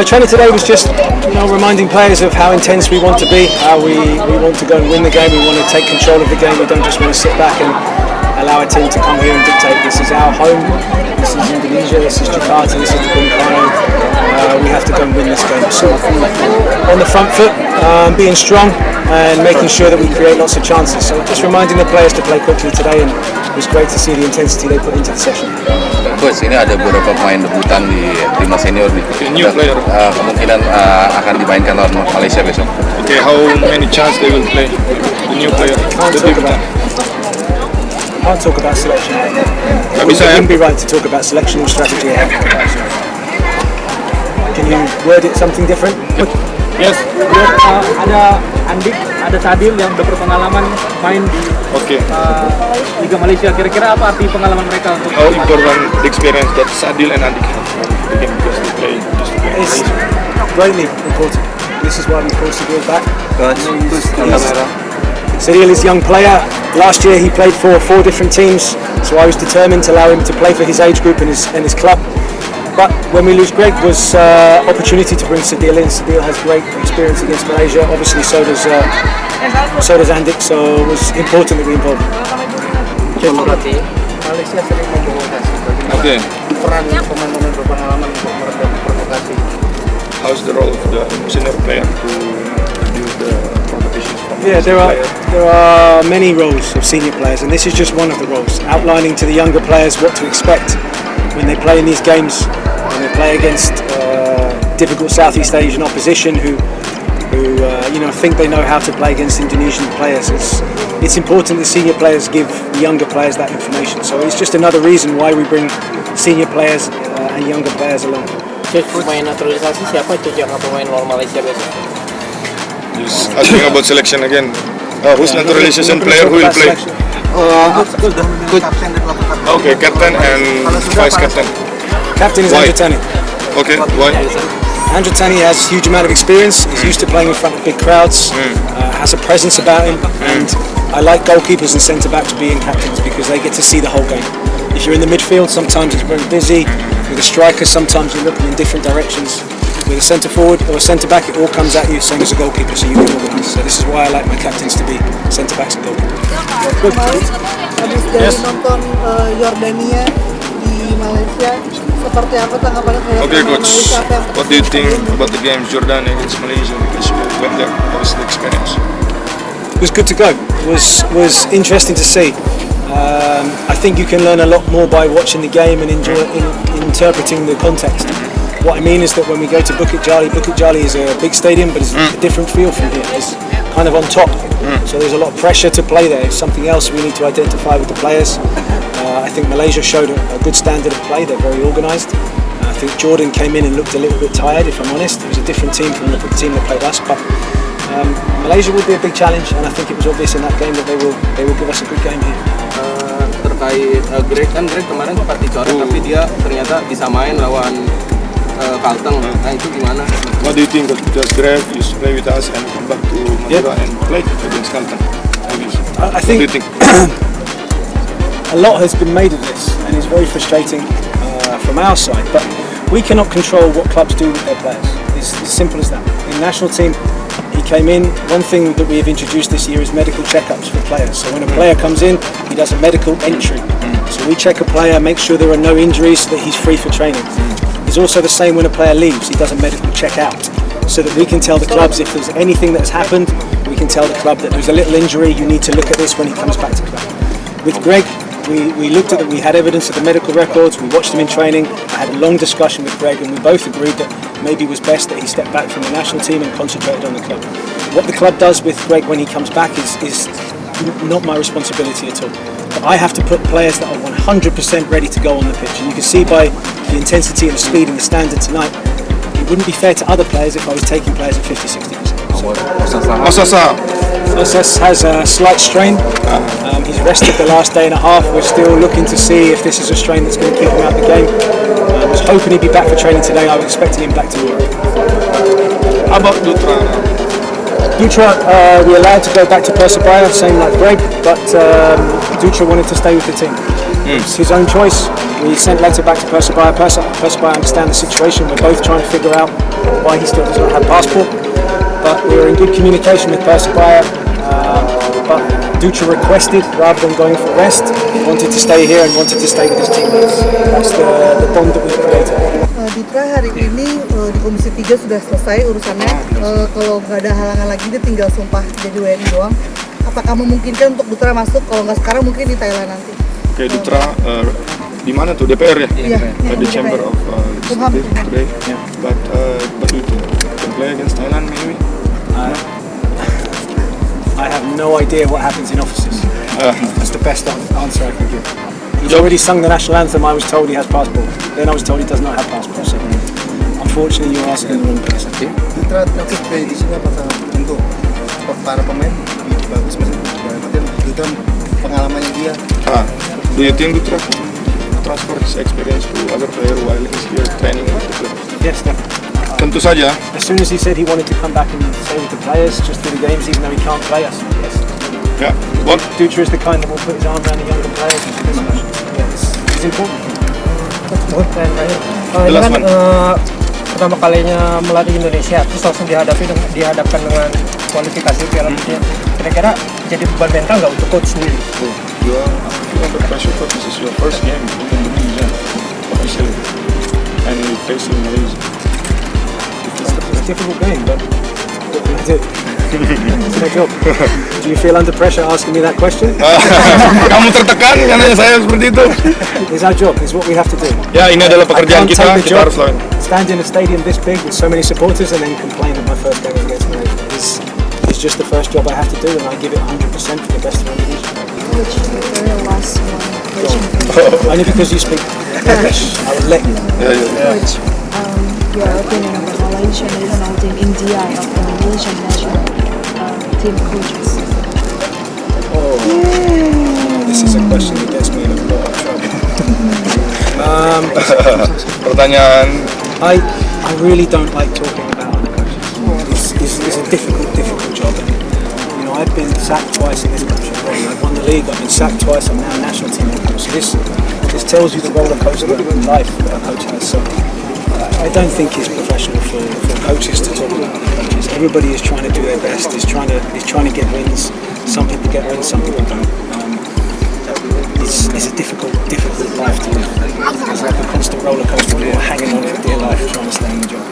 Training today was just, reminding players of how intense we want to be. We want to go and win the game. We want to take control of the game. We don't just want to sit back and allow a team to come here and dictate. This is our home. This is Indonesia. This is Jakarta. This is the Bungkano. We have to go and win this game. So on the front foot, being strong and making sure that we create lots of chances. So just reminding the players to play quickly today, and it was great to see the intensity they put into the session. Coach, ini ada beberapa pemain debutan di timnas senior nih. New player. Kemungkinan akan dimainkan lawan Malaysia besok. Okay, how many chance they will play? The new player. Can't talk about selection. It wouldn't be right to talk about selection or strategy. Can you word it something different? Yes. Ada Andik, ada Sadil yang udah berpengalaman main di Liga Malaysia. Kira-kira apa arti pengalaman mereka untuk? How important the experience that Sadil and Andik have? It's greatly important. This is why we call Sadil back. Sadil is a young player. Last year he played for 4 different teams, so I was determined to allow him to play for his age group and his club. But when we lose Greg was opportunity to bring Sadil in. Sadil has great experience against Malaysia. Obviously so does Andik. So it was important that we involved him. Pelatih, Malaysia sering memprovokasi. Peran pemain-pemain berpengalaman untuk meredam provokasi. How's the role of the senior player to reduce the competition? Yeah, there are many roles of senior players, and this is just one of the roles, outlining to the younger players what to expect when they play in these games, when they play against difficult Southeast Asian opposition who think they know how to play against Indonesian players. It's important that senior players give the younger players that information. So it's just another reason why we bring senior players and younger players along. Pemain naturalisasi siapa itu yang pemain lawan Malaysia besok? Just asking about selection again. Who's naturalization player who will play? Okay, captain and vice captain. Captain is Andrew Tani. Okay, why? Andrew Tani has a huge amount of experience. He's used to playing in front of big crowds. Has a presence about him, and I like goalkeepers and centre backs being captains because they get to see the whole game. If you're in the midfield, sometimes it's very busy. With a striker, sometimes you're looking in different directions. With a centre forward or a centre back, it all comes at you, same as a goalkeeper, so you can organise. So this is why I like my captains to be centre backs and goalkeepers. Habis dari nonton Yordania di Malaysia, seperti apa tanggapannya terhadap Coach, what do you think about the game Jordan against Malaysia? Because you went there, what was the experience? It was good to go. It was interesting to see. I think you can learn a lot more by watching the game and interpreting the context. What I mean is that when we go to Bukit Jalil is a big stadium, but it's a different feel from here. It's kind of on top, so there's a lot of pressure to play there. It's something else we need to identify with the players. I think Malaysia showed a good standard of play. They're very organised. I think Jordan came in and looked a little bit tired, if I'm honest. It was a different team from the team that played us, but Malaysia will be a big challenge, and I think it was obvious in that game that they will give us a good game here. Terkait Greg kemarin sempat dicoret, tapi dia ternyata bisa main lawan Kalteng. Nah itu gimana? What do you think of Greg used to play with us and come back to Madura and play against Kalteng? I think a lot has been made of this, and it's very frustrating from our side. But we cannot control what clubs do with their players. It's as simple as that. In the national team, he came in. One thing that we have introduced this year is medical checkups for players. So when a player comes in, he does a medical entry. So we check a player, make sure there are no injuries, so that he's free for training. It's also the same when a player leaves. He does a medical check out, so that we can tell the clubs if there's anything that's happened. We can tell the club that there's a little injury. You need to look at this when he comes back to club. With Greg, we looked at it. We had evidence of the medical records. We watched him in training. I had a long discussion with Greg, and we both agreed that maybe it was best that he stepped back from the national team and concentrated on the club. What the club does with Greg when he comes back is not my responsibility at all. But I have to put players that are 100% ready to go on the pitch, and you can see by the intensity and the speed and the standard tonight, it wouldn't be fair to other players if I was taking players at 50-60%. Osasa. Moses has a slight strain. He's rested the last day and a half. We're still looking to see if this is a strain that's going to keep him out of the game. I was hoping he'd be back for training today. I was expecting him back tomorrow. How about Dutra? Dutra, we allowed to go back to Persebaya, same like Greg, but Dutra wanted to stay with the team. It's his own choice. We sent letter back to Persebaya. Persebaya understand the situation. We're both trying to figure out why he still does not have passport. But we were in good communication with Persebaya. But Dutra requested, rather than going for rest, wanted to stay here and wanted to stay with his teammates. That's the bond that we've created. Dutra hari ini di Komisi 3 sudah selesai urusannya. Kalau nggak ada halangan lagi dia tinggal sumpah jadi WNI doang. Apakah memungkinkan untuk Dutra masuk? Kalau nggak sekarang mungkin di Thailand nanti. Oke, Dutra di mana tuh? DPR ya? Iya. The Chamber of today. Yeah. But do you think can play against Thailand maybe? I have no idea what happens in offices. That's the best answer I can give. He's already sung the national anthem. I was told he has passport. Then I was told he does not have passport. So unfortunately, you're asking the wrong person. Dutra nanti di sini apakah untuk para pemain bagus maksudnya Dutra pengalamannya dia. Do you think Dutra transfer his experience to other player while he's here training with the club? Yes, definitely. Tentu saja. As soon as he said he wanted to come back and stay with the players, just do the games, even though he can't play us. Yes. Yeah. What? Dutra is the kind that will put his arm around the younger players. It's important. The last one. Pertama kalinya melatih Indonesia, terus langsung dihadapkan dengan kualifikasi Piala Dunia. Kira-kira jadi beban mental nggak untuk coach sendiri? You are under pressure, but this is your first game in Indonesia officially, and you facing Malaysia. It's a difficult game, but what can I do? It's my job. Do you feel under pressure asking me that question? Kamu tertekan karena saya seperti itu. It's our job. It's what we have to do. Ya, ini adalah pekerjaan I can't kita. take the Kita job, harus lawan. stand in a stadium this big with so many supporters and then complain that my first game is against Malaysia. It's just the first job I have to do, and I give it 100% for the best of Indonesia. Which the last one question. Only because you speak English, I will let you. Coach, your opinion about Malaysian national team in DI of the Malaysian national team coaches. This is a question that gets me in a lot of trouble. Pertanyaan. I really don't like talking about other coaches. It's a difficult job. You know, I've been sacked twice in this country already. I've won the league, I've been sacked twice, I'm now national team head coach. So this tells you the roller coaster of life that a coach has. So I don't think it's professional for coaches to talk about other coaches. Everybody is trying to do their best, is trying to get wins. Some people get wins, some people don't. It's a difficult life to live. It's like a constant roller coaster. You're hanging on for dear life, trying to stay in the job.